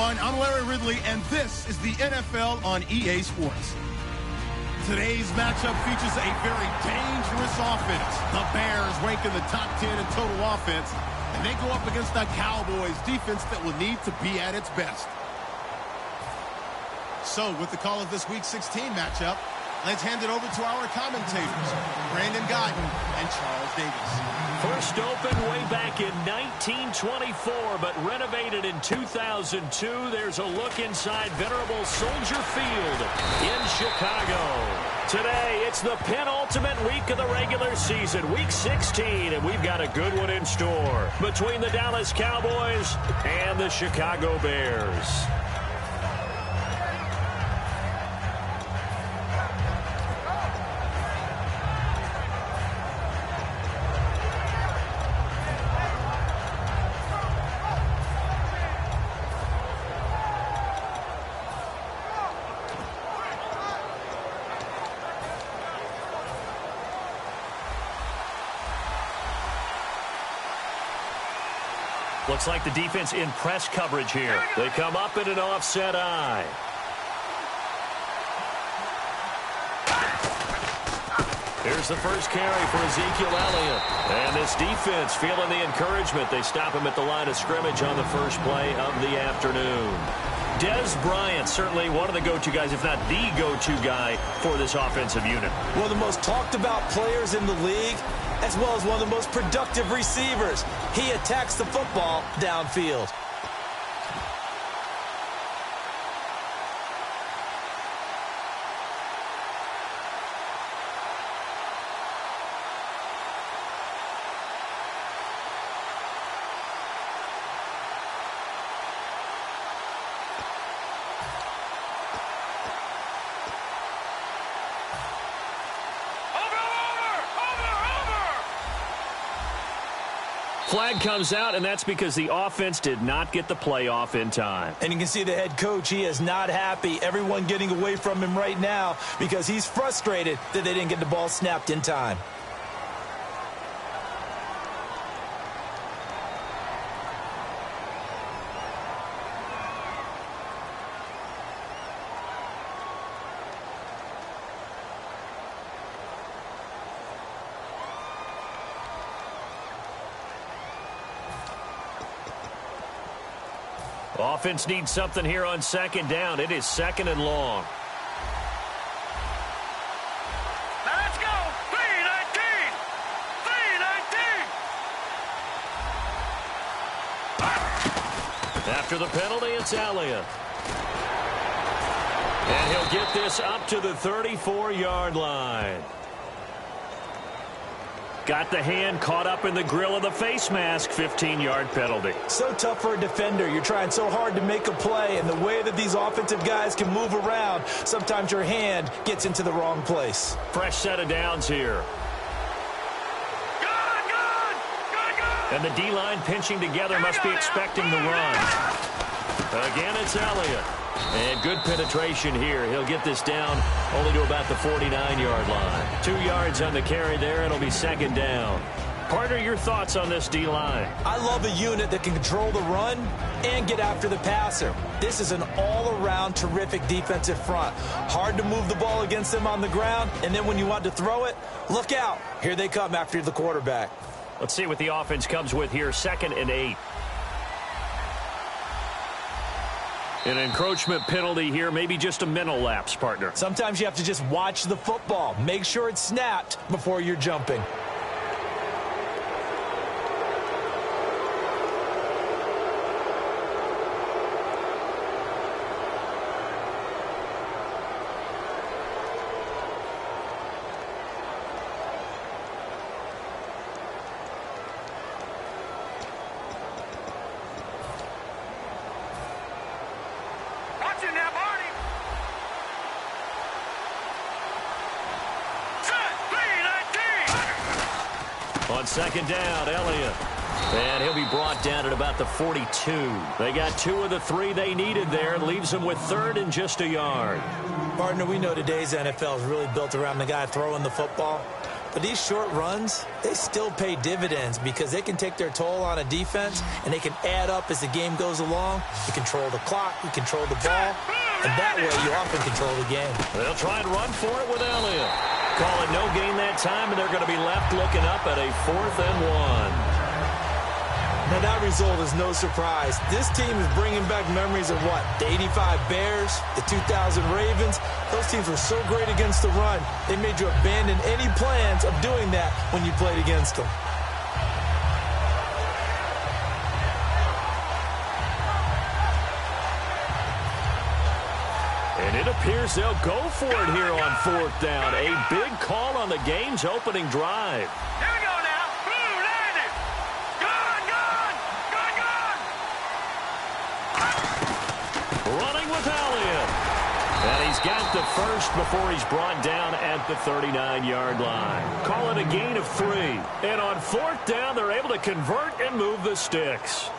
everyone. I'm Larry Ridley, and this is the NFL on EA Sports. Today's matchup features a very dangerous offense. The Bears rank in the top 10 in total offense, and they go up against the Cowboys defense that will need to be at its best. So, with the call of this Week 16 matchup, let's hand it over to our commentators, Brandon Godden and Charles Davis. First opened way back in 1924, but renovated in 2002. There's a look inside venerable Soldier Field in Chicago. Today, it's the penultimate week of the regular season, Week 16, and we've got a good one in store between the Dallas Cowboys and the Chicago Bears. Looks like the defense in press coverage here. They come up in an offset eye. Here's the first carry for Ezekiel Elliott. And this defense feeling the encouragement. They stop him at the line of scrimmage on the first play of the afternoon. Dez Bryant, certainly one of the go-to guys, if not the go-to guy for this offensive unit. One of the most talked about players in the league, as well as one of the most productive receivers. He attacks the football downfield. Flag comes out, and that's because the offense did not get the play off in time. And you can see the head coach, he is not happy. Everyone getting away from him right now because he's frustrated that they didn't get the ball snapped in time. Offense needs something here on second down. It is second and long. Now let's go. 3-19. 3-19. After the penalty, it's Elliott. And he'll get this up to the 34-yard line. Got the hand caught up in the grill of the face mask. 15-yard penalty. So tough for a defender. You're trying so hard to make a play, and the way that these offensive guys can move around, sometimes your hand gets into the wrong place. Fresh set of downs here. Good. And the D-line pinching together must be expecting the run. Again, it's Elliott. And good penetration here. He'll get this down only to about the 49-yard line. 2 yards on the carry there. It'll be second down. Partner, your thoughts on this D-line? I love a unit that can control the run and get after the passer. This is an all-around terrific defensive front. Hard to move the ball against them on the ground, and then when you want to throw it, look out. Here they come after the quarterback. Let's see what the offense comes with here. 2nd and 8. An encroachment penalty here, maybe just a mental lapse, partner. Sometimes you have to just watch the football. Make sure it's snapped before you're jumping. On second down, Elliott. And he'll be brought down at about the 42. They got 2 of the 3 they needed there. Leaves them with 3rd and just a yard. Partner, we know today's NFL is really built around the guy throwing the football. But these short runs, they still pay dividends because they can take their toll on a defense, and they can add up as the game goes along. You control the clock, you control the ball, and that way you often control the game. They'll try and run for it with Elliott. Call it no gain that time, and they're going to be left looking up at a 4th and 1. Now, that result is no surprise. This team is bringing back memories of what? The 85 Bears, the 2000 Ravens. Those teams were so great against the run, they made you abandon any plans of doing that when you played against them. And it appears they'll go for it here on 4th down. A big call on the game's opening drive. Here we go now. Blue, land it. Gone. Running with Elliott. And he's got the first before he's brought down at the 39-yard line. Call it a gain of 3. And on 4th down, they're able to convert and move the sticks.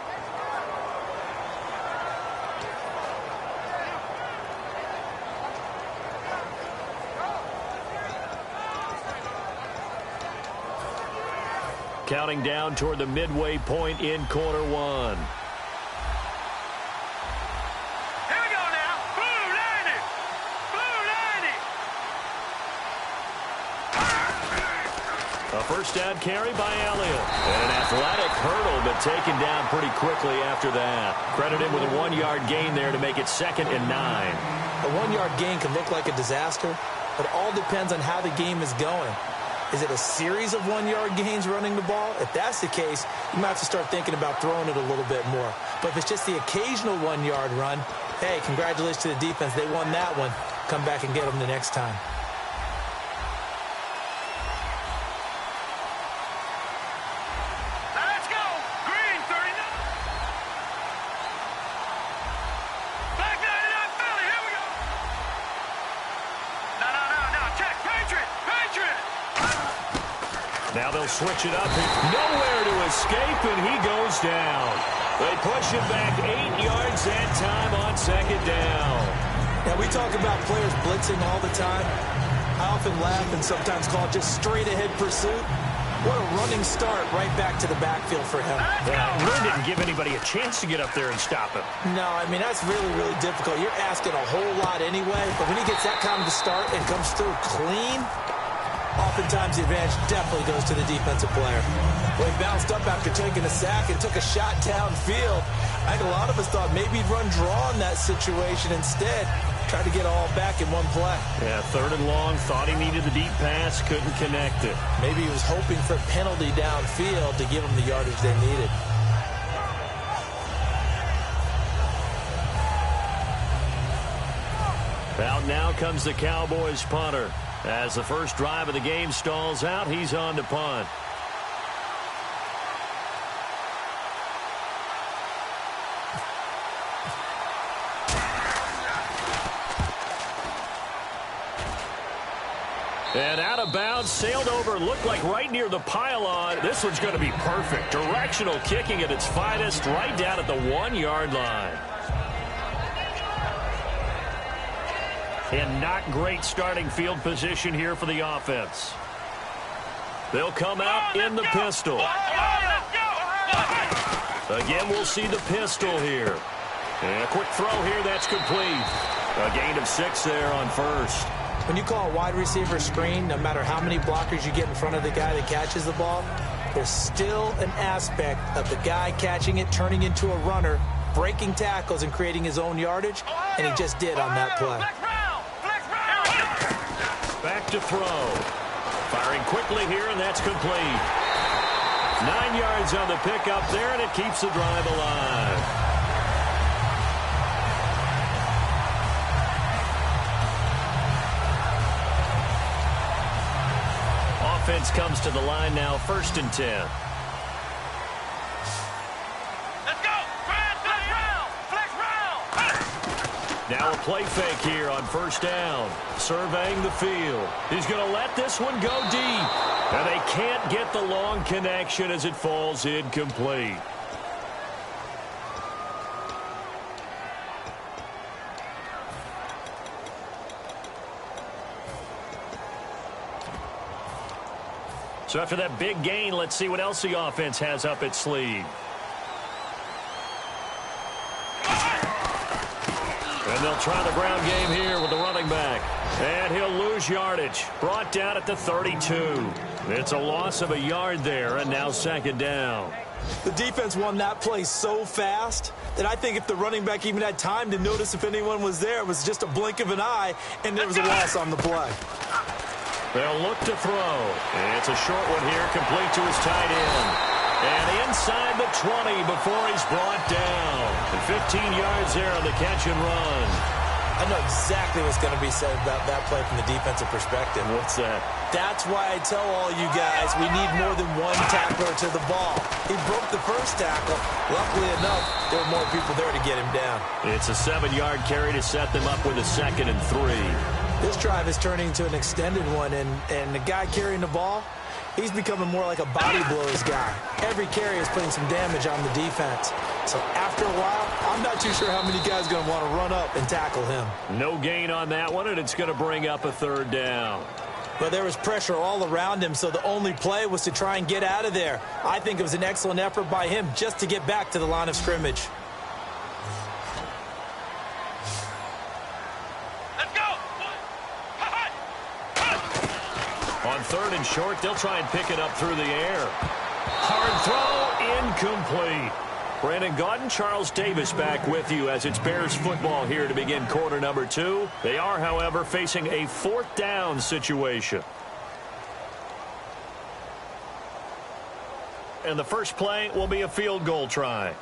Counting down toward the midway point in quarter 1. A first down carry by Elliott. And an athletic hurdle, but taken down pretty quickly after that. Credit him with a 1-yard gain there to make it 2nd and 9. A 1-yard gain can look like a disaster, but it all depends on how the game is going. Is it a series of 1-yard gains running the ball? If that's the case, you might have to start thinking about throwing it a little bit more. But if it's just the occasional 1-yard run, hey, congratulations to the defense. They won that one. Come back and get them the next time. Let's go. Green, 39. Black 99, Philly. Here we go. No. Check. Patriot. Now they'll switch it up. Nowhere to escape, and he goes down. They push him back 8 yards that time on 2nd down. Now, we talk about players blitzing all the time. I often laugh and sometimes call it just straight-ahead pursuit. What a running start right back to the backfield for him. Yeah, really didn't give anybody a chance to get up there and stop him. No, I mean, that's really, really difficult. You're asking a whole lot anyway, but when he gets that kind of a start and comes through clean, oftentimes the advantage definitely goes to the defensive player. Well, he bounced up after taking a sack and took a shot downfield. I think a lot of us thought maybe he'd run draw in that situation instead. Tried to get all back in one play. Yeah, 3rd and long, thought he needed the deep pass, couldn't connect it. Maybe he was hoping for a penalty downfield to give him the yardage they needed. Out now comes the Cowboys punter. As the first drive of the game stalls out, he's on to punt. And out of bounds, sailed over, looked like right near the pylon. This one's going to be perfect. Directional kicking at its finest, right down at the 1-yard line. And not great starting field position here for the offense. They'll come out in the pistol. Again, we'll see the pistol here. And a quick throw here, that's complete. A gain of 6 there on first. When you call a wide receiver screen, no matter how many blockers you get in front of the guy that catches the ball, there's still an aspect of the guy catching it, turning into a runner, breaking tackles and creating his own yardage, and he just did on that play. Back to throw. Firing quickly here, and that's complete. 9 yards on the pickup there, and it keeps the drive alive. Offense comes to the line now, 1st and 10. Let's go. Flex round. Now a play fake here on 1st down. Surveying the field. He's going to let this one go deep. And they can't get the long connection as it falls incomplete. So after that big gain, let's see what else the offense has up its sleeve. And they'll try the ground game here with the running back. And he'll lose yardage. Brought down at the 32. It's a loss of a yard there, and now second down. The defense won that play so fast that I think if the running back even had time to notice if anyone was there, it was just a blink of an eye, and there was a loss on the play. They'll look to throw. And it's a short one here, complete to his tight end. And inside the 20 before he's brought down. And 15 yards there on the catch and run. I know exactly what's going to be said about that play from the defensive perspective. What's that? That's why I tell all you guys we need more than one tackler to the ball. He broke the first tackle. Luckily enough, there were more people there to get him down. It's a 7-yard carry to set them up with a 2nd and 3. This drive is turning into an extended one, and the guy carrying the ball, he's becoming more like a body blows guy. Every carry is putting some damage on the defense. So after a while, I'm not too sure how many guys are going to want to run up and tackle him. No gain on that one, and it's going to bring up a 3rd down. But there was pressure all around him, so the only play was to try and get out of there. I think it was an excellent effort by him just to get back to the line of scrimmage. On 3rd and short, they'll try and pick it up through the air. Hard throw, incomplete. Brandon Gaudin, Charles Davis back with you as it's Bears football here to begin quarter number 2. They are, however, facing a 4th down situation. And the first play will be a field goal try.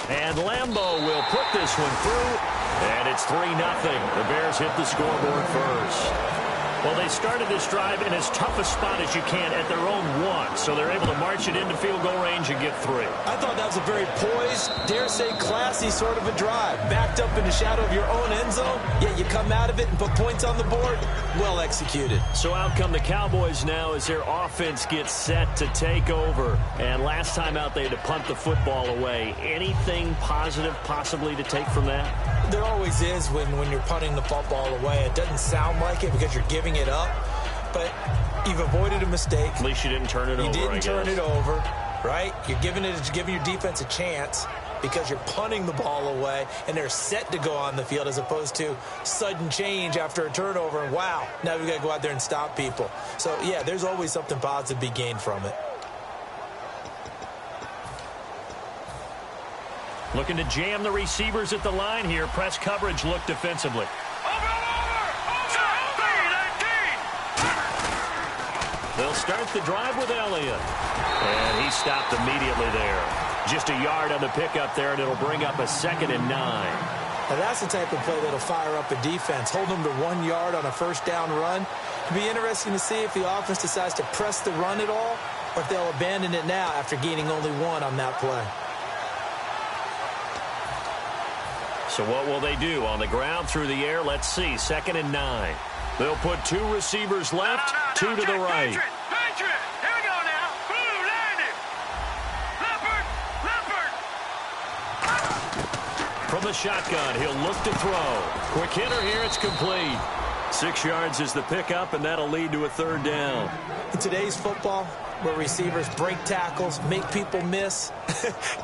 And Lambeau will put this one through. And it's 3-0. The Bears hit the scoreboard first. Well, they started this drive in as tough a spot as you can at their own 1, so they're able to march it into field goal range and get 3. I thought that was a very poised, dare say classy sort of a drive. Backed up in the shadow of your own end zone, yet you come out of it and put points on the board. Well executed. So out come the Cowboys now as their offense gets set to take over. And last time out, they had to punt the football away. Anything positive possibly to take from that? There always is when you're punting the football away. It doesn't sound like it because you're giving it up, but you've avoided a mistake. At least you didn't turn it over. You didn't turn it over, right? You're giving your defense a chance because you're punting the ball away, and they're set to go on the field as opposed to sudden change after a turnover, and wow, now we've got to go out there and stop people. So, yeah, there's always something positive to be gained from it. Looking to jam the receivers at the line here. Press coverage look defensively. They'll start the drive with Elliott. And he stopped immediately there. Just a yard on the pickup there, and it'll bring up a 2nd and 9. Now that's the type of play that'll fire up a defense. Hold them to 1 yard on a first down run. It'll be interesting to see if the offense decides to press the run at all, or if they'll abandon it now after gaining only 1 on that play. So what will they do? On the ground, through the air, let's see. 2nd and 9. They'll put 2 receivers left, 2 to the right. Patriot! Here we go now. Blue, landed. Leopard. From the shotgun, he'll look to throw. Quick hitter here, it's complete. 6 yards is the pickup, and that'll lead to a 3rd down. In today's football, where receivers break tackles, make people miss,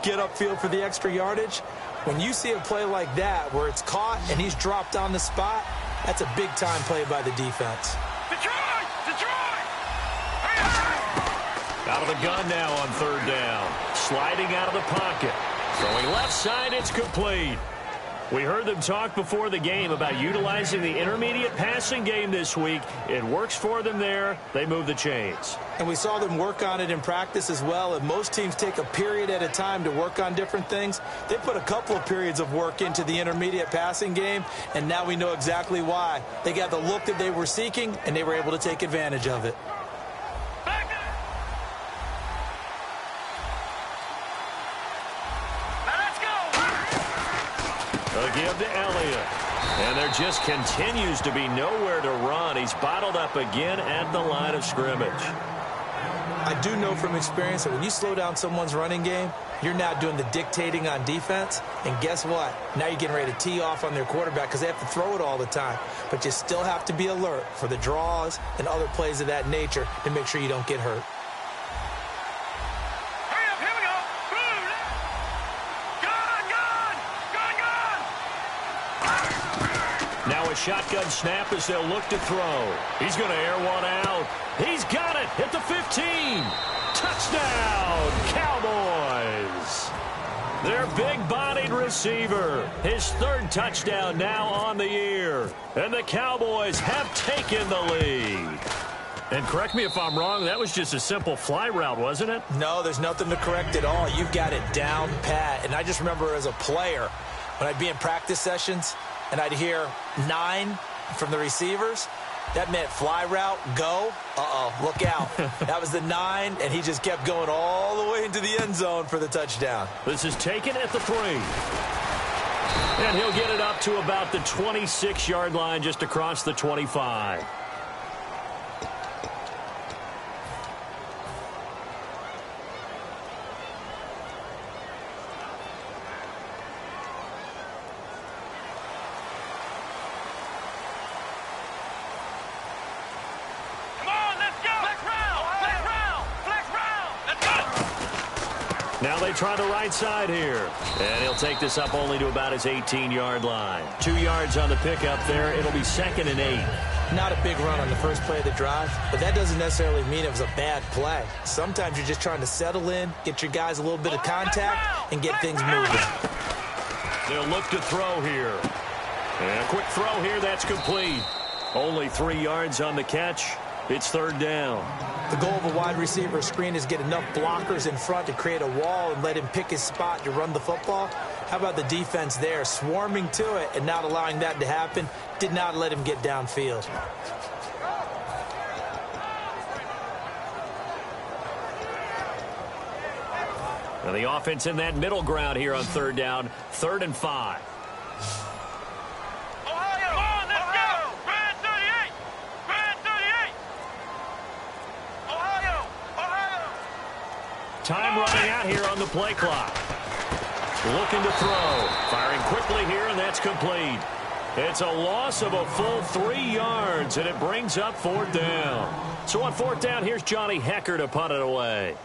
get upfield for the extra yardage, when you see a play like that where it's caught and he's dropped on the spot, that's a big-time play by the defense. Detroit! Out of the gun now on 3rd down. Sliding out of the pocket. Throwing left side, it's complete. We heard them talk before the game about utilizing the intermediate passing game this week. It works for them there. They move the chains. And we saw them work on it in practice as well. And most teams take a period at a time to work on different things. They put a couple of periods of work into the intermediate passing game, and now we know exactly why. They got the look that they were seeking, and they were able to take advantage of it. Give to Elliott. And there just continues to be nowhere to run. He's bottled up again at the line of scrimmage. I do know from experience that when you slow down someone's running game, you're now doing the dictating on defense. And guess what? Now you're getting ready to tee off on their quarterback because they have to throw it all the time. But you still have to be alert for the draws and other plays of that nature to make sure you don't get hurt. Hurry up, here we go. Gone. Now a shotgun snap as they'll look to throw. He's going to air one out. He's got it at the 15. Touchdown, Cowboys. Their big-bodied receiver. His third touchdown now on the year. And the Cowboys have taken the lead. And correct me if I'm wrong, that was just a simple fly route, wasn't it? No, there's nothing to correct at all. You've got it down pat. And I just remember as a player, when I'd be in practice sessions and I'd hear 9 from the receivers, that meant fly route, go. Look out. That was the 9, and he just kept going all the way into the end zone for the touchdown. This is taken at the 3. And he'll get it up to about the 26-yard line, just across the 25. Now they try the right side here. And he'll take this up only to about his 18-yard line. 2 yards on the pickup there. It'll be 2nd and 8. Not a big run on the first play of the drive, but that doesn't necessarily mean it was a bad play. Sometimes you're just trying to settle in, get your guys a little bit of contact, and get things moving. They'll look to throw here. And a quick throw here, that's complete. Only 3 yards on the catch. It's 3rd down. The goal of a wide receiver screen is get enough blockers in front to create a wall and let him pick his spot to run the football. How about the defense there, swarming to it and not allowing that to happen? Did not let him get downfield. Now the offense in that middle ground here on 3rd down, 3rd and 5. Time running out here on the play clock. Looking to throw. Firing quickly here, and that's complete. It's a loss of a full 3 yards, and it brings up 4th down. So on 4th down, here's Johnny Hecker to punt it away.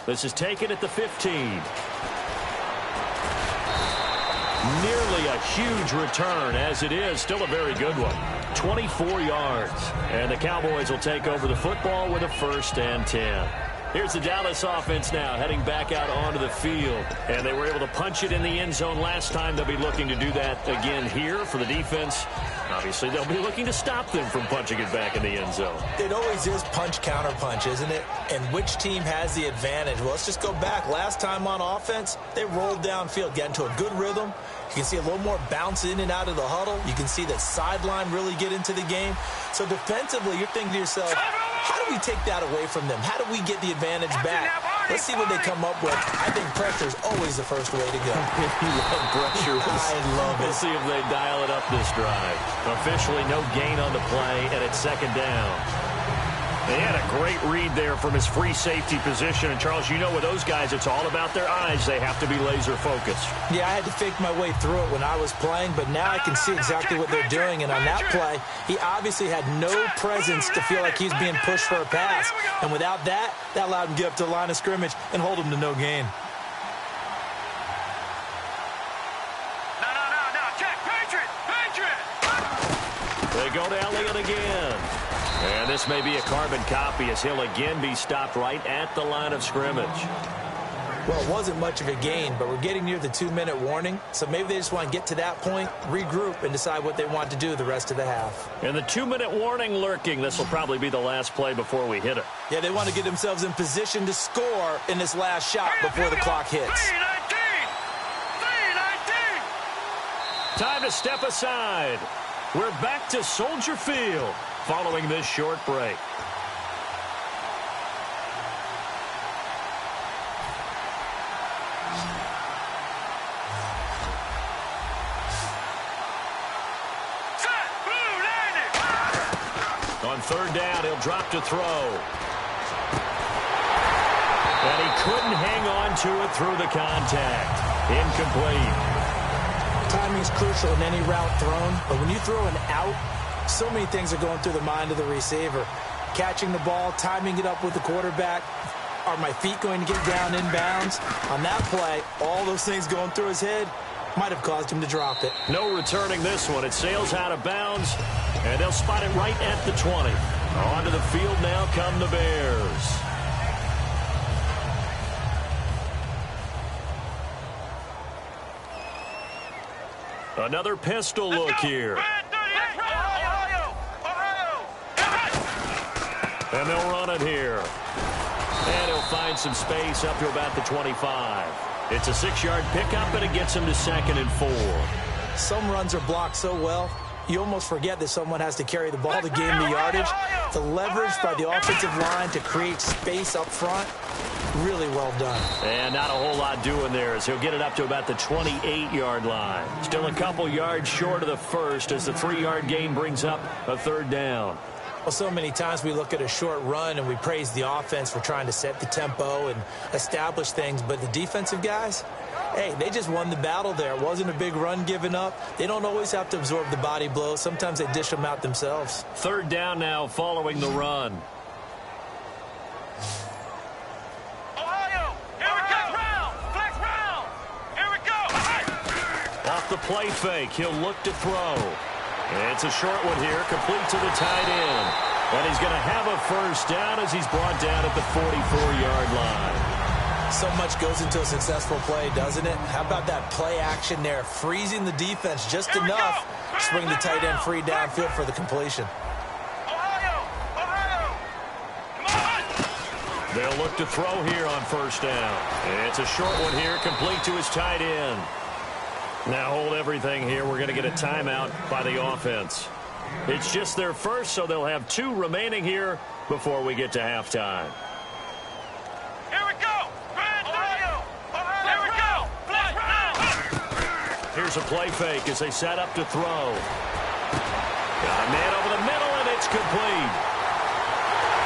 This is taken at the 15. Nearly a huge return, as it is. Still a very good one. 24 yards. And the Cowboys will take over the football with a 1st and 10. Here's the Dallas offense now heading back out onto the field. And they were able to punch it in the end zone last time. They'll be looking to do that again here for the defense. Obviously, they'll be looking to stop them from punching it back in the end zone. It always is punch, counter punch, isn't it? And which team has the advantage? Well, let's just go back. Last time on offense, they rolled downfield, got into a good rhythm. You can see a little more bounce in and out of the huddle. You can see the sideline really get into the game. So defensively, you're thinking to yourself, how do we take that away from them? How do we get the advantage back? Let's see what they come up with. I think pressure is always the first way to go. You love pressure. I love it. Let's see if they dial it up this drive. Officially no gain on the play, and it's 2nd down. They had a great read there from his free safety position. And, Charles, you know with those guys, it's all about their eyes. They have to be laser-focused. Yeah, I had to fake my way through it when I was playing, but now I can see exactly what they're doing. And on that play, he obviously had no presence to feel like he was being pushed for a pass. And without that, that allowed him to get up to the line of scrimmage and hold him to no gain. No. Check. Patriot. They go to Elliott again. And this may be a carbon copy as he'll again be stopped right at the line of scrimmage. Well, it wasn't much of a gain, but we're getting near the 2-minute warning. So maybe they just want to get to that point, regroup, and decide what they want to do the rest of the half. And the 2-minute warning lurking. This will probably be the last play before we hit it. Yeah, they want to get themselves in position to score in this last shot before the clock hits. 3:19. Time to step aside. We're back to Soldier Field following this short break. third down, he'll drop to throw. And he couldn't hang on to it through the contact. Incomplete. Timing is crucial in any route thrown, but when you throw an out, so many things are going through the mind of the receiver. Catching the ball, timing it up with the quarterback. Are my feet going to get down inbounds? On that play, all those things going through his head might have caused him to drop it. No returning this one. It sails out of bounds, and they'll spot it right at the 20. Onto the field now come the Bears. Another pistol look here. And they'll run it here. And he'll find some space up to about the 25. It's a 6-yard pickup, and it gets him to 2nd and 4. Some runs are blocked so well, you almost forget that someone has to carry the ball to gain the yardage. The leverage by the offensive line to create space up front, really well done. And not a whole lot doing there as he'll get it up to about the 28-yard line. Still a couple yards short of the first as the 3-yard gain brings up a third down. Well, so many times we look at a short run and we praise the offense for trying to set the tempo and establish things, but the defensive guys, hey, they just won the battle there. It wasn't a big run given up. They don't always have to absorb the body blows. Sometimes they dish them out themselves. Third down now following the run. Ohio, here we go. Round, flex round. Here we go. Off the play fake, he'll look to throw. It's a short one here, complete to the tight end. And he's going to have a first down as he's brought down at the 44-yard line. So much goes into a successful play, doesn't it? How about that play action there, freezing the defense just enough to swing the tight end free downfield for the completion. Ohio, come on. They'll look to throw here on first down. It's a short one here, complete to his tight end. Now hold everything here. We're going to get a timeout by the offense. It's just their first, so they'll have 2 remaining here before we get to halftime. Here we go. Ohio, here we go. Flex round. Here's a play fake as they set up to throw. Got a man over the middle, and it's complete.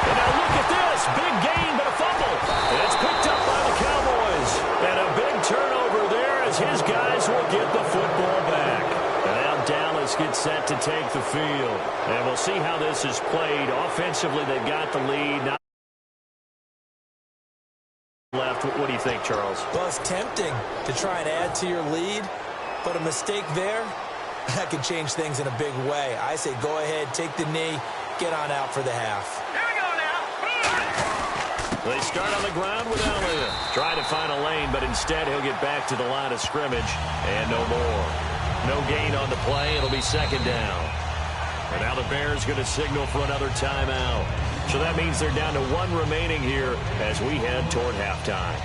And now look at this. Big gain, but a fumble. And it's picked up by the Cowboys. And a big turnover there as his guys will get the football back. And now Dallas gets set to take the field. And we'll see how this is played. Offensively, they've got the lead. Not left. What do you think, Charles? Well, it's tempting to try and add to your lead, but a mistake there, that could change things in a big way. I say go ahead, take the knee, get on out for the half. Here we go now. They start on the ground with Elliott. Trying to find a lane, but instead he'll get back to the line of scrimmage. And no more. No gain on the play. It'll be 2nd down. And now the Bears going to signal for another timeout. So that means they're down to 1 remaining here as we head toward halftime.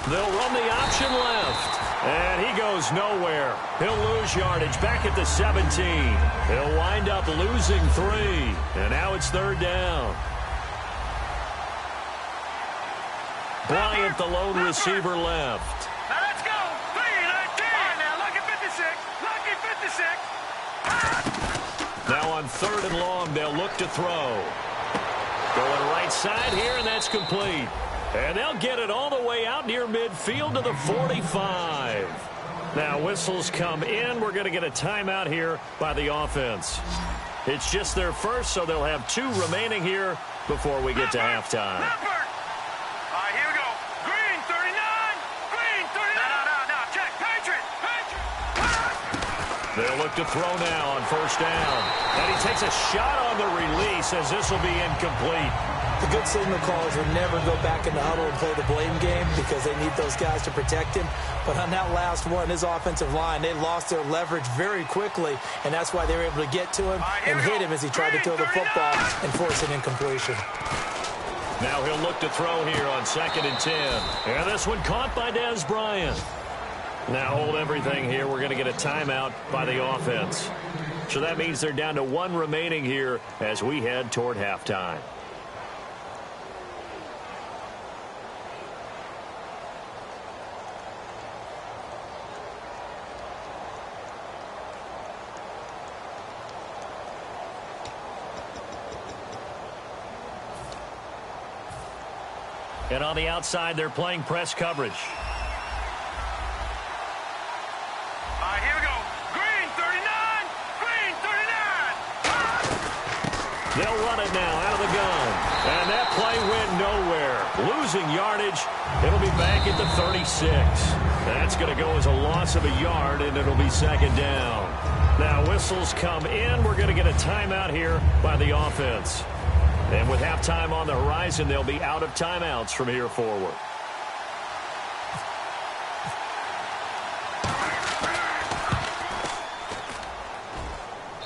They'll run the option left. And he goes nowhere. He'll lose yardage back at the 17. He'll wind up losing 3. And now it's 3rd down. Bryant, the lone receiver, left. Now let's go. 3-19. Now lucky 56. Lucky 56. Now on 3rd and long, they'll look to throw. Going right side here, and that's complete. And they'll get it all the way out near midfield to the 45. Now whistles come in. We're going to get a timeout here by the offense. It's just their first, so they'll have 2 remaining here before we get to halftime. All right, here we go. Green 39. Green 39. No. Check. Patriot. They'll look to throw now on first down. And he takes a shot on the release as this will be incomplete. The good signal callers would never go back in the huddle and play the blame game because they need those guys to protect him. But on that last one, his offensive line, they lost their leverage very quickly, and that's why they were able to get to him and hit him as he tried to throw the football and force an incompletion. Now he'll look to throw here on 2nd and 10. And this one caught by Des Bryant. Now hold everything here. We're going to get a timeout by the offense. So that means they're down to 1 remaining here as we head toward halftime. And on the outside, they're playing press coverage. Here we go. Green 39. Green 39. They'll run it now out of the gun. And that play went nowhere. Losing yardage. It'll be back at the 36. That's going to go as a loss of a yard, and it'll be 2nd down. Now whistles come in. We're going to get a timeout here by the offense. And with halftime on the horizon, they'll be out of timeouts from here forward.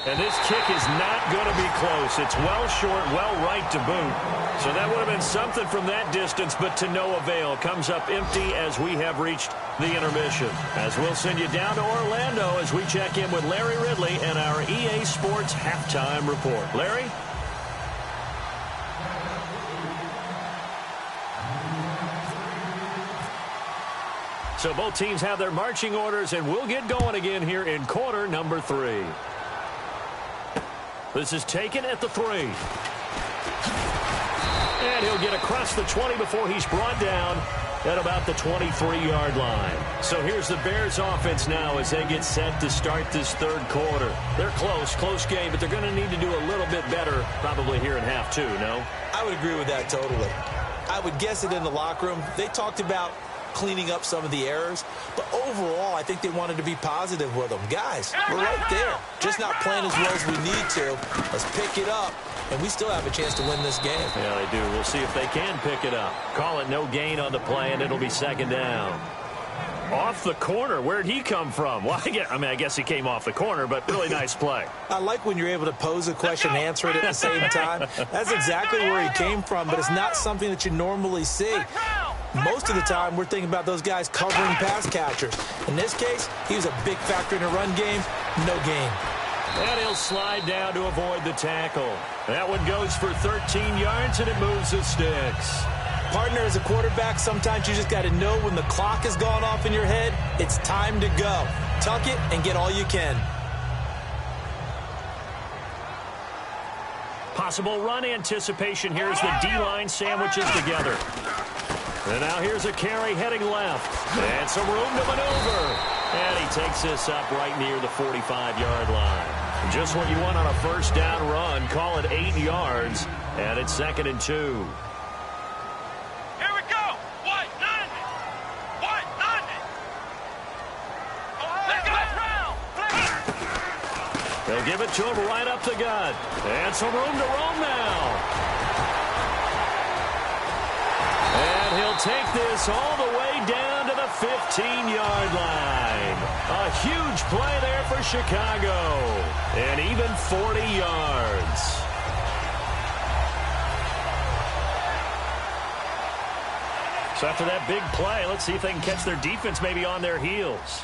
And this kick is not going to be close. It's well short, well right to boot. So that would have been something from that distance, but to no avail. Comes up empty as we have reached the intermission. As we'll send you down to Orlando as we check in with Larry Ridley and our EA Sports Halftime Report. Larry? So both teams have their marching orders, and we'll get going again here in quarter number 3. This is taken at the 3. And he'll get across the 20 before he's brought down at about the 23-yard line. So here's the Bears offense now as they get set to start this 3rd quarter. They're close game, but they're going to need to do a little bit better probably here in half 2, no? I would agree with that totally. I would guess it in the locker room. They talked about cleaning up some of the errors, but overall I think they wanted to be positive with them. Guys, we're right there, just not playing as well as we need to. Let's pick it up, and we still have a chance to win this game. Yeah, they do. We'll see if they can pick it up. Call it no gain on the play, and it'll be 2nd down. Off the corner. Where'd he come from? Well, I guess he came off the corner, but really nice play. I like when you're able to pose a question and answer it at the same time. That's exactly where he came from, but it's not something that you normally see. Most of the time, we're thinking about those guys covering pass catchers. In this case, he was a big factor in the run game. No gain. And he'll slide down to avoid the tackle. That one goes for 13 yards, and it moves the sticks. Partner, as a quarterback, sometimes you just got to know when the clock has gone off in your head, it's time to go. Tuck it and get all you can. Possible run anticipation here as the D-line sandwiches together. And now here's a carry heading left. And some room to maneuver. And he takes this up right near the 45-yard line. Just what you want on a 1st down run. Call it 8 yards. And it's 2nd and 2. Here we go. White 90. White 90. They'll give it to him right up the gut. And some room to roam now. And he'll take this all the way down to the 15-yard line. A huge play there for Chicago. And even 40 yards. So after that big play, let's see if they can catch their defense maybe on their heels.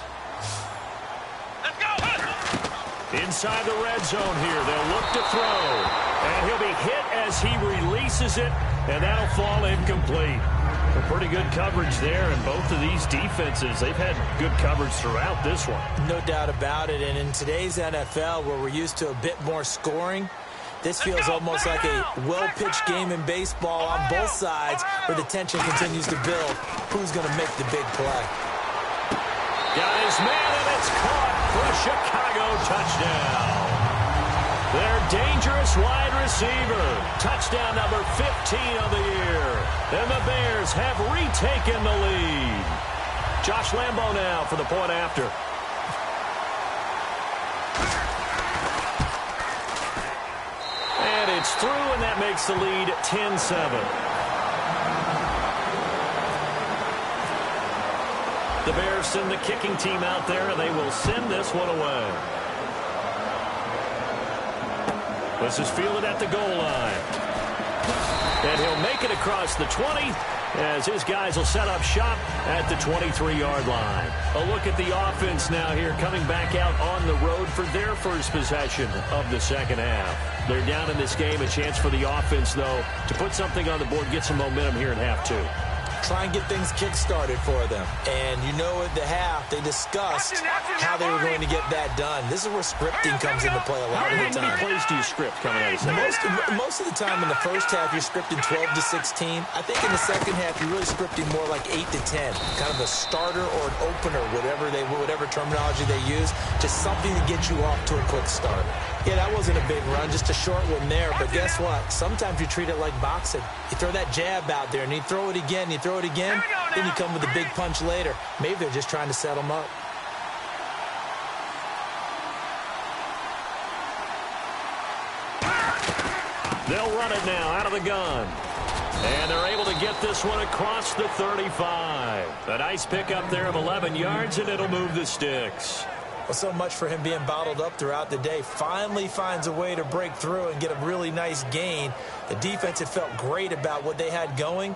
Let's go. Inside the red zone here, they'll look to throw. And he'll be hit as he releases it, and that'll fall incomplete. A pretty good coverage there, and both of these defenses, they've had good coverage throughout this one. No doubt about it, and in today's NFL, where we're used to a bit more scoring, this feels almost like a well-pitched game in baseball on both sides where the tension continues to build. Who's going to make the big play? Got his man, and it's caught for a Chicago touchdown. Their dangerous wide receiver. Touchdown number 15 of the year. And the Bears have retaken the lead. Josh Lambo now for the point after. And it's through, and that makes the lead 10-7. The Bears send the kicking team out there, and they will send this one away. This is fielded at the goal line. And he'll make it across the 20 as his guys will set up shop at the 23-yard line. A look at the offense now here, coming back out on the road for their first possession of the second half. They're down in this game. A chance for the offense, though, to put something on the board, get some momentum here in half two. Try and get things kick-started for them. And you know at the half, they discussed how they were going to get that done. This is where scripting comes into play a lot of the time. How many plays do you script coming out of the second? Most of the time in the first half, you're scripting 12 to 16. I think in the second half, you're really scripting more like 8 to 10. Kind of a starter or an opener, whatever terminology they use. Just something to get you off to a quick start. Yeah, that wasn't a big run, just a short one there. But guess what? Sometimes you treat it like boxing. You throw that jab out there, and you throw it again, you throw it again, then you come with a big punch later. Maybe they're just trying to set them up. They'll run it now out of the gun. And they're able to get this one across the 35. A nice pickup there of 11 yards, and it'll move the sticks. Well, so much for him being bottled up throughout the day. Finally finds a way to break through and get a really nice gain. The defense had felt great about what they had going.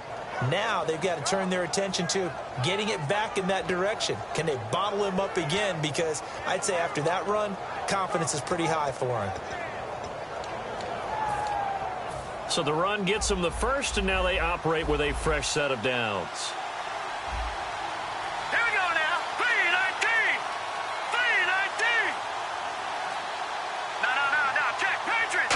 Now they've got to turn their attention to getting it back in that direction. Can they bottle him up again? Because I'd say after that run, confidence is pretty high for him. So the run gets them the first, and now they operate with a fresh set of downs. Here we go now. 3-19. 3-19. No. Check. Patriots.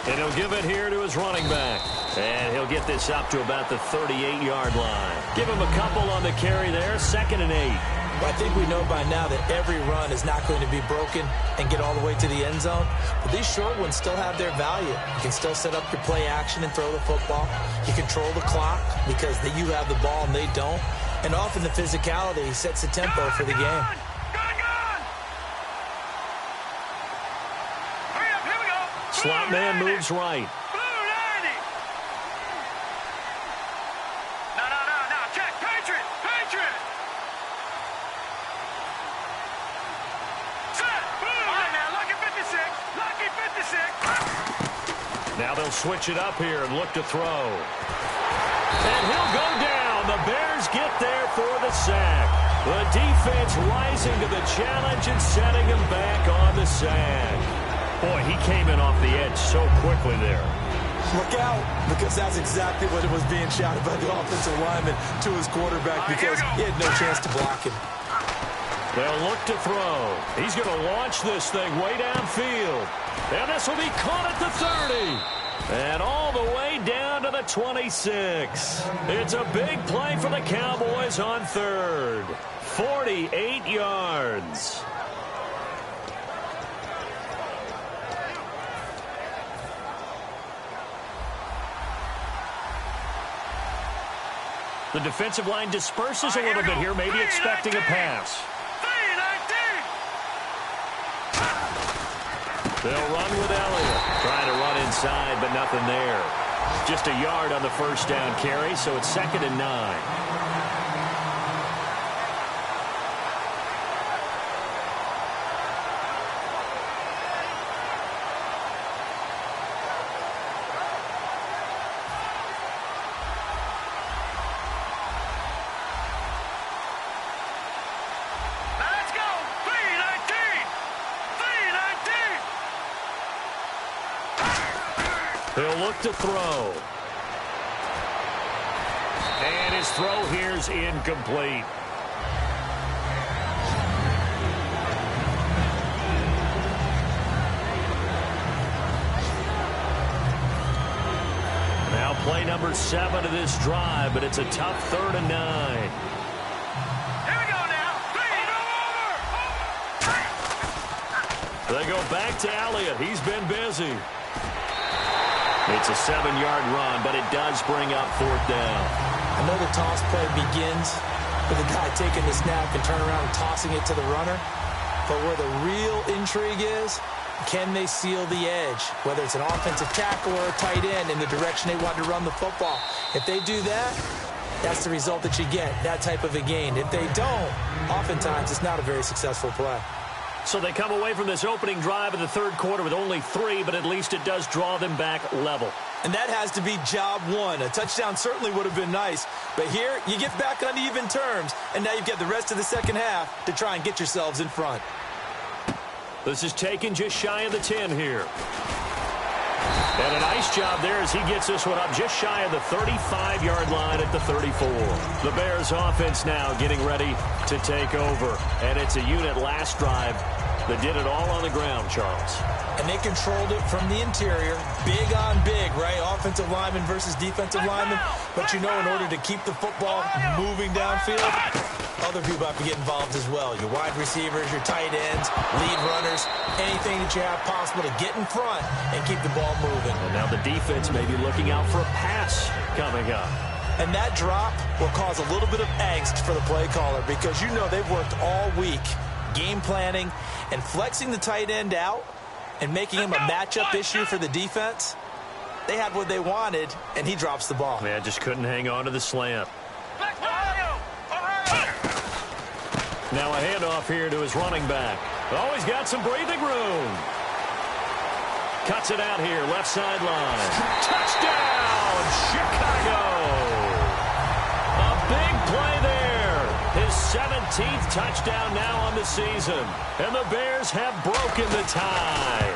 And he'll give it here to his running back. And he'll get this up to about the 38-yard line. Give him a couple on the carry there. 2nd and 8. Well, I think we know by now that every run is not going to be broken and get all the way to the end zone. But these short ones still have their value. You can still set up your play action and throw the football. You control the clock because you have the ball and they don't. And often the physicality sets the tempo for the game. Hurry up, here we go. Slot man moves right. No. Check. Patriot. Set. All right, now, lucky 56. Lucky 56. Now they'll switch it up here and look to throw. And he'll go down. The Bears get there for the sack. The defense rising to the challenge and setting him back on the sack. Boy, he came in off the edge so quickly there. Look out, because that's exactly what it was being shouted by the offensive lineman to his quarterback because he had no chance to block him. They'll look to throw. He's going to launch this thing way downfield. And this will be caught at the 30. And all the way down to the 26. It's a big play for the Cowboys on 3rd. 48 yards. The defensive line disperses a little bit here, maybe expecting a pass. 3-19. They'll run with Elliott. Trying to run inside, but nothing there. Just a yard on the first down carry, so it's 2nd and 9. He'll look to throw. And his throw here's incomplete. Now play number 7 of this drive, but it's a tough 3rd and 9. Here we go now. They go back to Elliott. He's been busy. It's a 7-yard run, but it does bring up 4th down. I know the toss play begins with the guy taking the snap and turning around and tossing it to the runner. But where the real intrigue is, can they seal the edge? Whether it's an offensive tackle or a tight end in the direction they want to run the football. If they do that, that's the result that you get, that type of a gain. If they don't, oftentimes it's not a very successful play. So they come away from this opening drive in the 3rd quarter with only 3, but at least it does draw them back level. And that has to be job one. A touchdown certainly would have been nice. But here, you get back on even terms, and now you've got the rest of the second half to try and get yourselves in front. This is taken just shy of the 10 here. And a nice job there as he gets this one up just shy of the 35-yard line at the 34. The Bears offense now getting ready to take over. And it's a unit last drive that did it all on the ground, Charles. And they controlled it from the interior. Big on big, right? Offensive lineman versus defensive lineman. But you know, in order to keep the football moving downfield, other people have to get involved as well. Your wide receivers, your tight ends, lead runners, anything that you have possible to get in front and keep the ball moving. And now the defense may be looking out for a pass coming up. And that drop will cause a little bit of angst for the play caller because you know they've worked all week game planning and flexing the tight end out and making him a matchup issue for the defense. They had what they wanted, and he drops the ball. Man, just couldn't hang on to the slant. Now a handoff here to his running back. Oh, he's got some breathing room. Cuts it out here, left sideline. Touchdown, Chicago! A big play there. His 17th touchdown now on the season. And the Bears have broken the tie.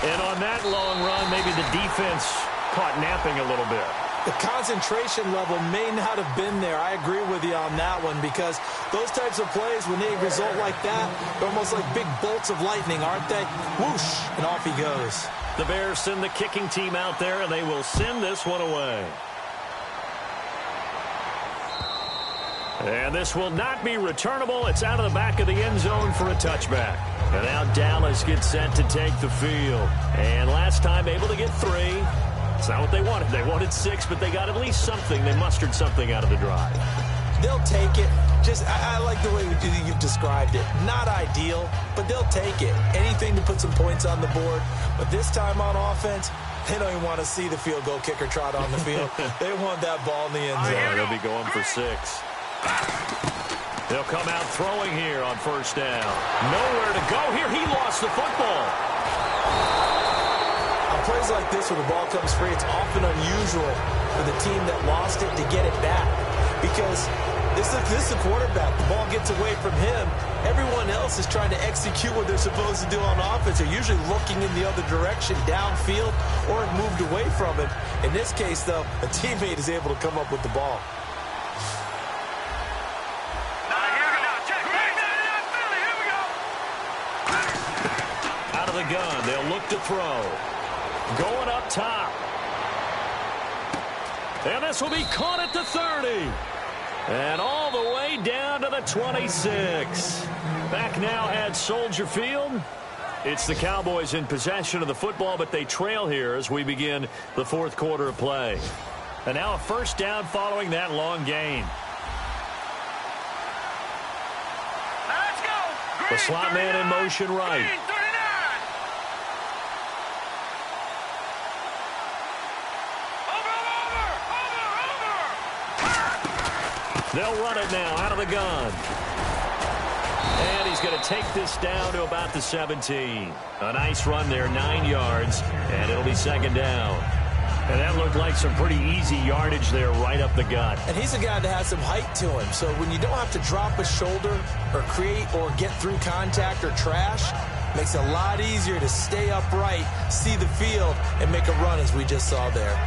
And on that long run, maybe the defense caught napping a little bit. The concentration level may not have been there. I agree with you on that one because those types of plays, when they result like that, they're almost like big bolts of lightning, aren't they? Whoosh, and off he goes. The Bears send the kicking team out there, and they will send this one away. And this will not be returnable. It's out of the back of the end zone for a touchback. And now Dallas gets set to take the field. And last time able to get 3. It's not what they wanted. They wanted 6, but they got at least something. They mustered something out of the drive. They'll take it. Just, I like the way you've described it. Not ideal, but they'll take it. Anything to put some points on the board. But this time on offense, they don't even want to see the field goal kicker trot on the field. They want that ball in the end zone. They'll be going for 6. They'll come out throwing here on first down. Nowhere to go here. He lost the football. On plays like this where the ball comes free, it's often unusual for the team that lost it to get it back. Because this is the quarterback. The ball gets away from him. Everyone else is trying to execute what they're supposed to do on offense. They're usually looking in the other direction, downfield, or have moved away from him. In this case, though, a teammate is able to come up with the ball. Out of the gun, they'll look to throw. Going up top. And this will be caught at the 30. And all the way down to the 26. Back now at Soldier Field. It's the Cowboys in possession of the football, but they trail here as we begin the fourth quarter of play. And now a first down following that long gain. Let's go. The slot man in motion right. They'll run it now out of the gun. And he's going to take this down to about the 17. A nice run there, 9 yards, and it'll be second down. And that looked like some pretty easy yardage there right up the gut. And he's a guy that has some height to him. So when you don't have to drop a shoulder or create or get through contact or trash, makes it a lot easier to stay upright, see the field, and make a run as we just saw there.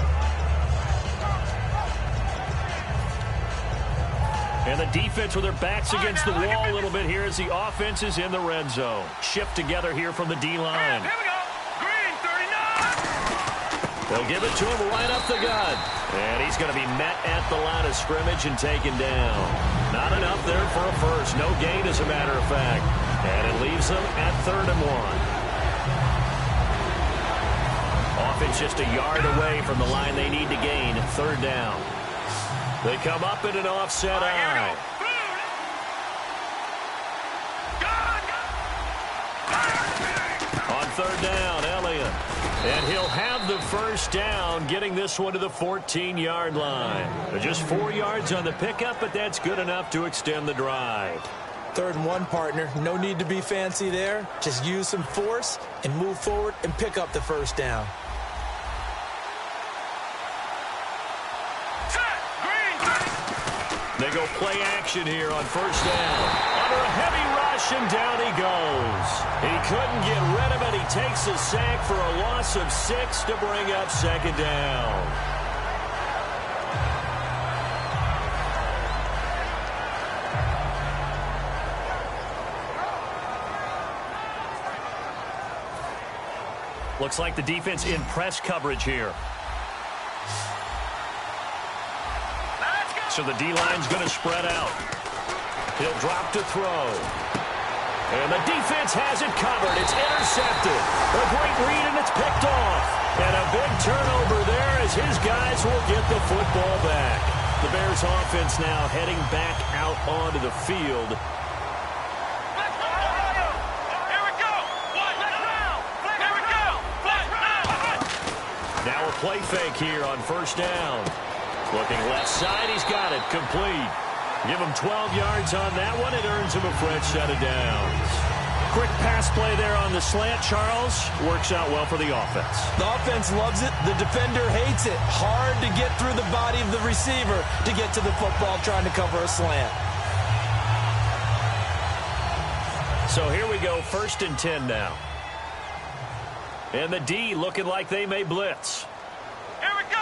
And the defense with their backs against the wall a little bit here as the offense is in the red zone. Shift together here from the D-line. Here we go. Green, 39. They'll give it to him right up the gut. And he's going to be met at the line of scrimmage and taken down. Not enough there for a first. No gain, as a matter of fact. And it leaves them at 3rd and 1. Offense just a yard away from the line they need to gain. 3rd down. They come up in an offset eye. On 3rd down, Elliott. And he'll have the first down, getting this one to the 14-yard line. Just 4 yards on the pickup, but that's good enough to extend the drive. 3rd and 1, partner. No need to be fancy there. Just use some force and move forward and pick up the first down. They go play action here on first down. Under a heavy rush, and down he goes. He couldn't get rid of it. He takes a sack for a loss of 6 to bring up second down. Looks like the defense in press coverage here. So the D-line's going to spread out. He'll drop to throw. And the defense has it covered. It's intercepted. A great read, and it's picked off. And a big turnover there as his guys will get the football back. The Bears offense now heading back out onto the field. Now a play fake here on first down. Looking left side, he's got it, complete. Give him 12 yards on that one. It earns him a fresh set of downs. Quick pass play there on the slant, Charles. Works out well for the offense. The offense loves it. The defender hates it. Hard to get through the body of the receiver to get to the football trying to cover a slant. So here we go, 1st and 10 now. And the D looking like they may blitz. Here we go.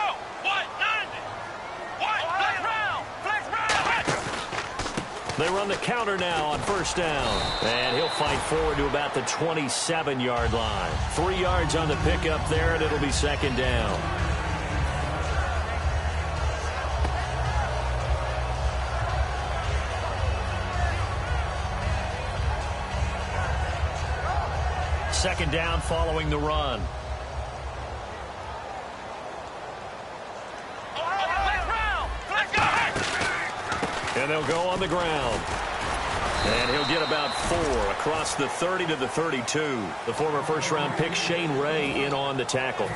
They run the counter now on first down. And he'll fight forward to about the 27-yard line. 3 yards on the pickup there, and it'll be second down. Second down following the run. And they'll go on the ground. And he'll get about 4 across the 30 to the 32. The former first-round pick Shane Ray in on the tackle.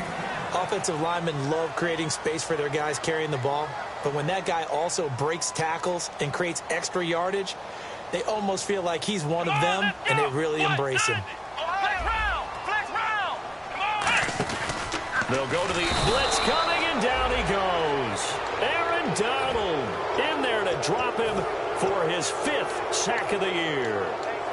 Offensive linemen love creating space for their guys carrying the ball. But when that guy also breaks tackles and creates extra yardage, they almost feel like he's one of them, and they really embrace him. They'll go to the blitz coming, and down he goes. Aaron Donald in there to drop him for his 5th sack of the year.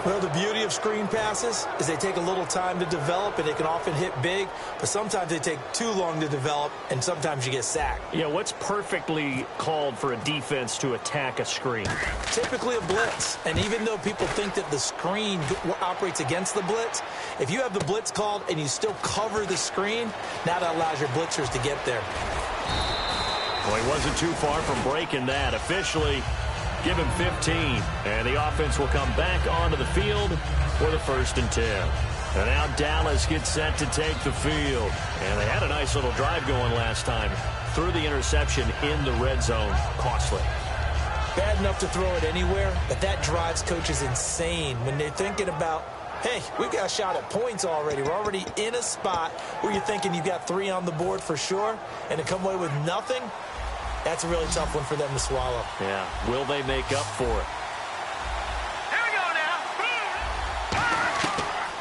Well, the beauty of screen passes is they take a little time to develop, and they can often hit big, but sometimes they take too long to develop, and sometimes you get sacked. Yeah, what's perfectly called for a defense to attack a screen? Typically a blitz, and even though people think that the screen operates against the blitz, if you have the blitz called and you still cover the screen, now that allows your blitzers to get there. Well, he wasn't too far from breaking that. Officially, give him 15. And the offense will come back onto the field for the 1st and 10. And now Dallas gets set to take the field. And they had a nice little drive going last time. Threw the interception in the red zone. Costly. Bad enough to throw it anywhere, but that drives coaches insane when they're thinking about, hey, we've got a shot at points already. We're already in a spot where you're thinking you've got 3 on the board for sure, and to come away with nothing, that's a really tough one for them to swallow. Yeah. Will they make up for it? Here we go now.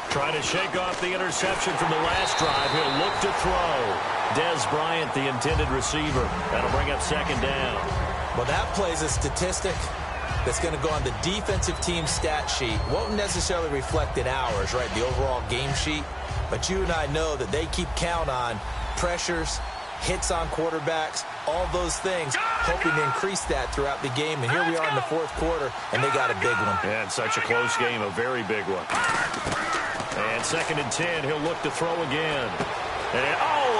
Trying to shake off the interception from the last drive. He'll look to throw. Dez Bryant, the intended receiver. That'll bring up second down. Well, that plays a statistic that's going to go on the defensive team stat sheet. Won't necessarily reflect in ours, right, the overall game sheet. But you and I know that they keep count on pressures, hits on quarterbacks, all those things, hoping to increase that throughout the game. And here we are in the 4th quarter, and they got a big one. Yeah, it's such a close game, a very big one. And 2nd and 10, he'll look to throw again. And,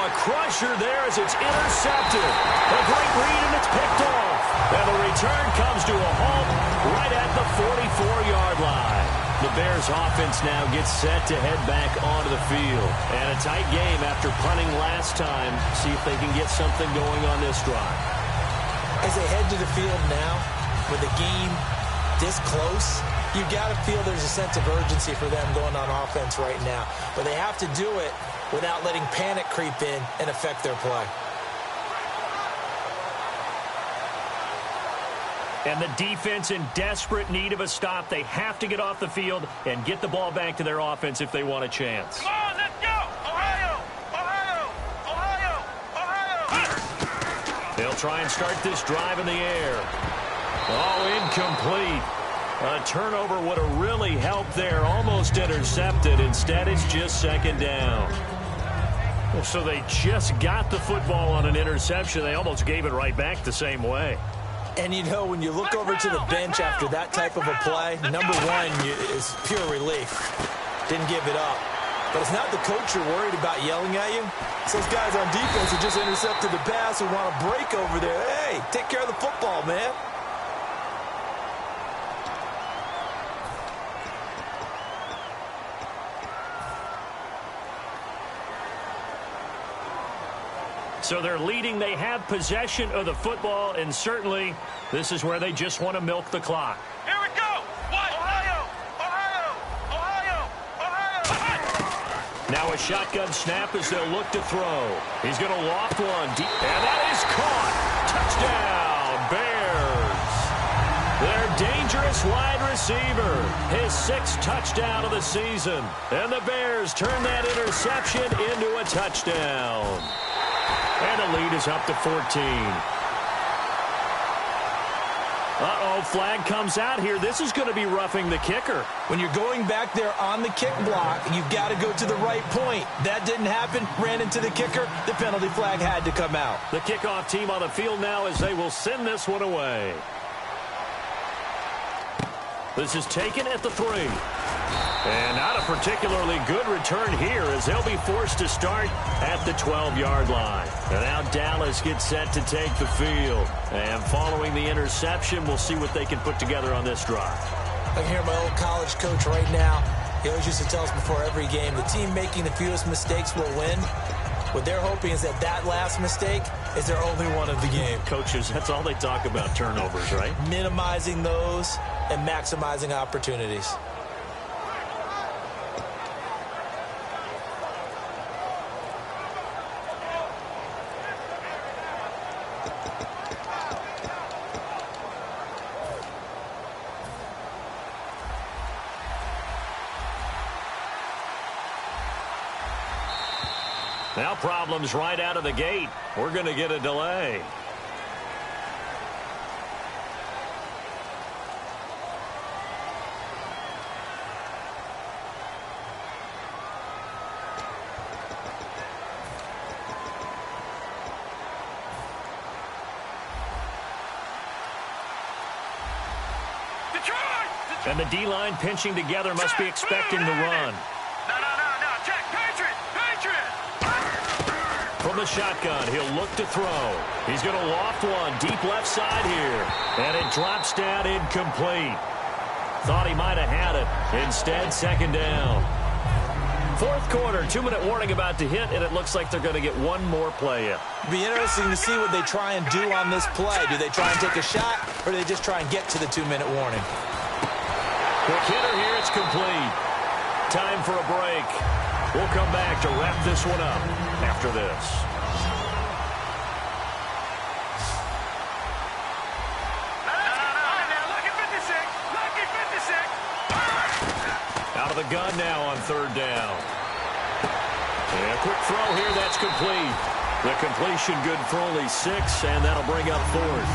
a crusher there as it's intercepted. A great read, and it's picked off. And the return comes to a halt right at the 44-yard line. The Bears offense now gets set to head back onto the field. And a tight game after punting last time. See if they can get something going on this drive. As they head to the field now, with the game this close, you've got to feel there's a sense of urgency for them going on offense right now. But they have to do it without letting panic creep in and affect their play. And the defense in desperate need of a stop. They have to get off the field and get the ball back to their offense if they want a chance. Come on, let's go. Ohio, Ohio, Ohio, Ohio. They'll try and start this drive in the air. Oh, incomplete. A turnover would have really helped there. Almost intercepted. Instead, it's just second down. So they just got the football on an interception. They almost gave it right back the same way. And, you know, when you look over to the bench after that type of a play, number one is pure relief. Didn't give it up. But it's not the coach you're worried about yelling at you. It's those guys on defense who just intercepted the pass who want to break over there. Hey, take care of the football, man. So they're leading. They have possession of the football, and certainly this is where they just want to milk the clock. Here we go. Ohio, Ohio, Ohio, Ohio. Now a shotgun snap as they'll look to throw. He's going to loft one deep, and that is caught. Touchdown, Bears. Their dangerous wide receiver, his 6th touchdown of the season. And the Bears turn that interception into a touchdown. And the lead is up to 14. Uh-oh, flag comes out here. This is going to be roughing the kicker. When you're going back there on the kick block, you've got to go to the right point. That didn't happen. Ran into the kicker. The penalty flag had to come out. The kickoff team on the field now as they will send this one away. This is taken at the 3. And not a particularly good return here as they'll be forced to start at the 12-yard line. And now Dallas gets set to take the field. And following the interception, we'll see what they can put together on this drive. I can hear my old college coach right now. He always used to tell us before every game, the team making the fewest mistakes will win. What they're hoping is that that last mistake is their only one of the game. Coaches, that's all they talk about, turnovers, right? Minimizing those and maximizing opportunities. Now problems right out of the gate. We're going to get a delay. And the D-line pinching together must be expecting the run. From the shotgun, he'll look to throw. He's going to loft one deep left side here. And it drops down incomplete. Thought he might have had it. Instead, second down. 4th quarter, 2-minute warning about to hit, and it looks like they're going to get one more play in. It'll be interesting to see what they try and do on this play. Do they try and take a shot, or do they just try and get to the 2-minute warning? Quick hitter here, it's complete. Time for a break. We'll come back to wrap this one up after this. Out of the gun now on 3rd down. And a quick throw here, that's complete. The completion good for only 6, and that'll bring up 4th.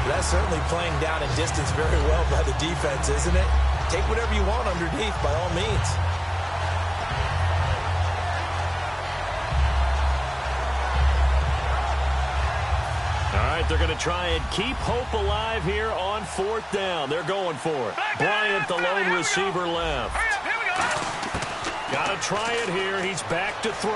That's certainly playing down in distance very well by the defense, isn't it? Take whatever you want underneath, by all means. All right, they're going to try and keep hope alive here on 4th down. They're going for it. Bryant, the lone receiver, left. Got to try it here. He's back to throw.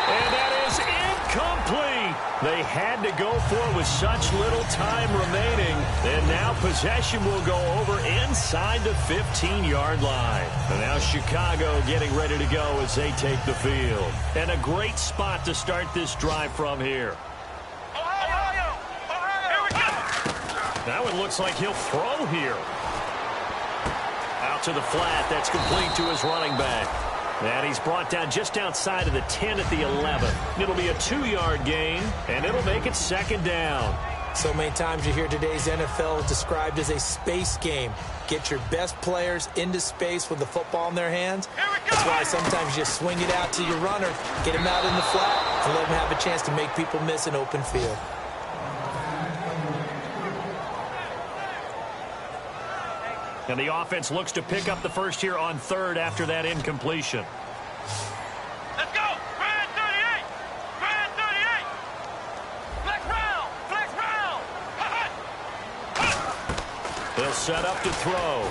And that is incomplete. They had to go for it with such little time remaining. And now possession will go over inside the 15-yard line. And now Chicago getting ready to go as they take the field. And a great spot to start this drive from here. Ohio! Ohio! Here we go! Now it looks like he'll throw here. Out to the flat. That's complete to his running back. And he's brought down just outside of the 10 at the 11. It'll be a 2-yard gain, and it'll make it second down. So many times you hear today's NFL described as a space game. Get your best players into space with the football in their hands. That's why sometimes you just swing it out to your runner, get him out in the flat, and let him have a chance to make people miss an open field. And the offense looks to pick up the first here on third after that incompletion. Let's go. Grand 38. Grand 38. Flex round. Flex round. They'll set up to throw.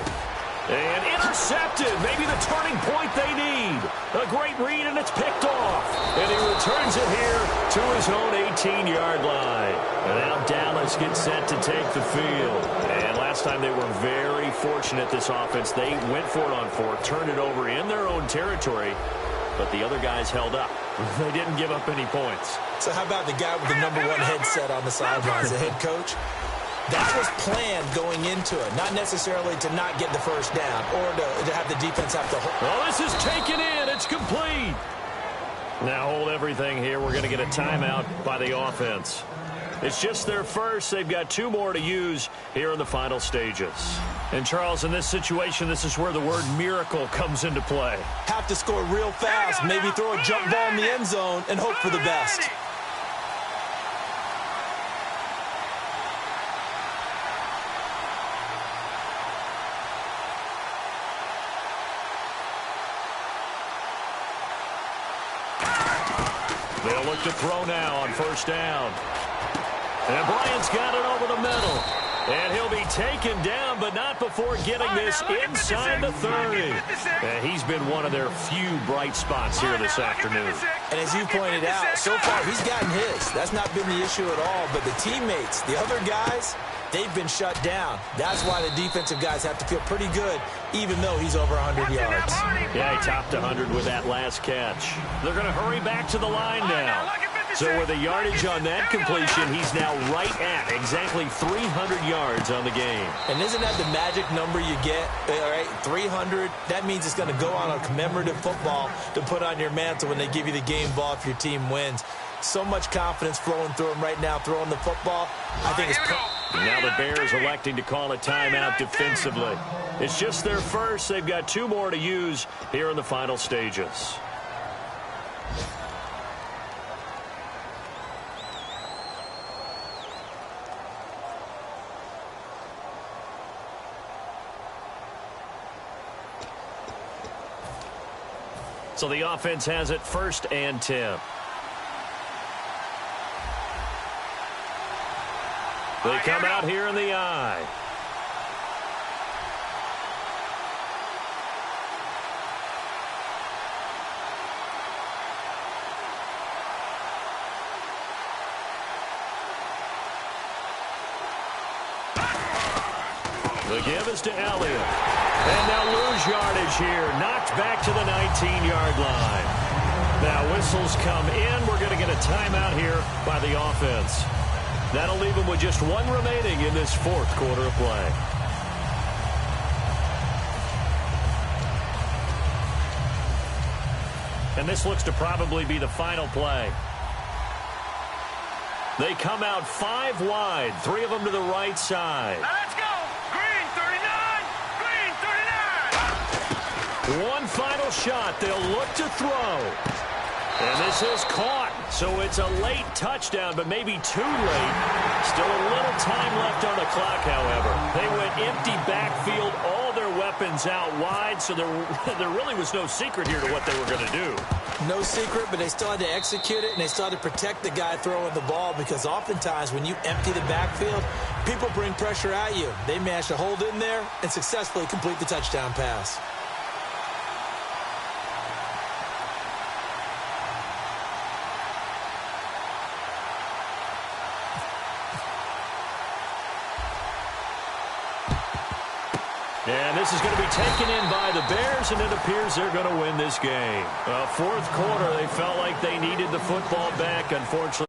And intercepted. Maybe the turning point they need. A great read, and it's picked off. And he returns it here to his own 18-yard line. And now Dallas gets set to take the field. And last time they were very fortunate, this offense. They went for it on fourth, turned it over in their own territory, but the other guys held up. They didn't give up any points. So how about the guy with the #1 headset on the sidelines, the head coach? That was planned going into it, not necessarily to not get the first down or to have the defense have to hold. Well, this is taken in. It's complete. Now hold everything here. We're going to get a timeout by the offense. It's just their first. They've got 2 more to use here in the final stages. And, Charles, in this situation, this is where the word miracle comes into play. Have to score real fast, maybe throw a jump ball in the end zone and hope for the best. They'll look to throw now on first down. And Bryant's got it over the middle. And he'll be taken down, but not before getting this inside the 30. And he's been one of their few bright spots here this afternoon. And as you pointed out, so far he's gotten his. That's not been the issue at all. But the teammates, the other guys, they've been shut down. That's why the defensive guys have to feel pretty good, even though he's over 100 yards. Yeah, he topped 100 with that last catch. They're going to hurry back to the line now. So with the yardage on that completion, he's now right at exactly 300 yards on the game. And isn't that the magic number you get? All right, 300. That means it's going to go on a commemorative football to put on your mantle when they give you the game ball if your team wins. So much confidence flowing through him right now, throwing the football. I think it's now the Bears electing to call a timeout defensively. It's just their first. They've got 2 more to use here in the final stages. So the offense has it 1st and 10. They come out here in the I. The give is to Elliott. And they'll lose yardage here. Knocked back to the 19-yard line. Now whistles come in. We're going to get a timeout here by the offense. That'll leave them with just 1 remaining in this 4th quarter of play. And this looks to probably be the final play. They come out 5 wide, 3 of them to the right side. Now let's go. Green 39. Green 39. One final shot. They'll look to throw. And this is caught. So it's a late touchdown, but maybe too late. Still a little time left on the clock, however. They went empty backfield, all their weapons out wide, so there really was no secret here to what they were going to do. No secret, but they still had to execute it, and they still had to protect the guy throwing the ball, because oftentimes when you empty the backfield, people bring pressure at you. They managed to hold in there and successfully complete the touchdown pass. And this is going to be taken in by the Bears, and it appears they're going to win this game. 4th quarter, they felt like they needed the football back. Unfortunately,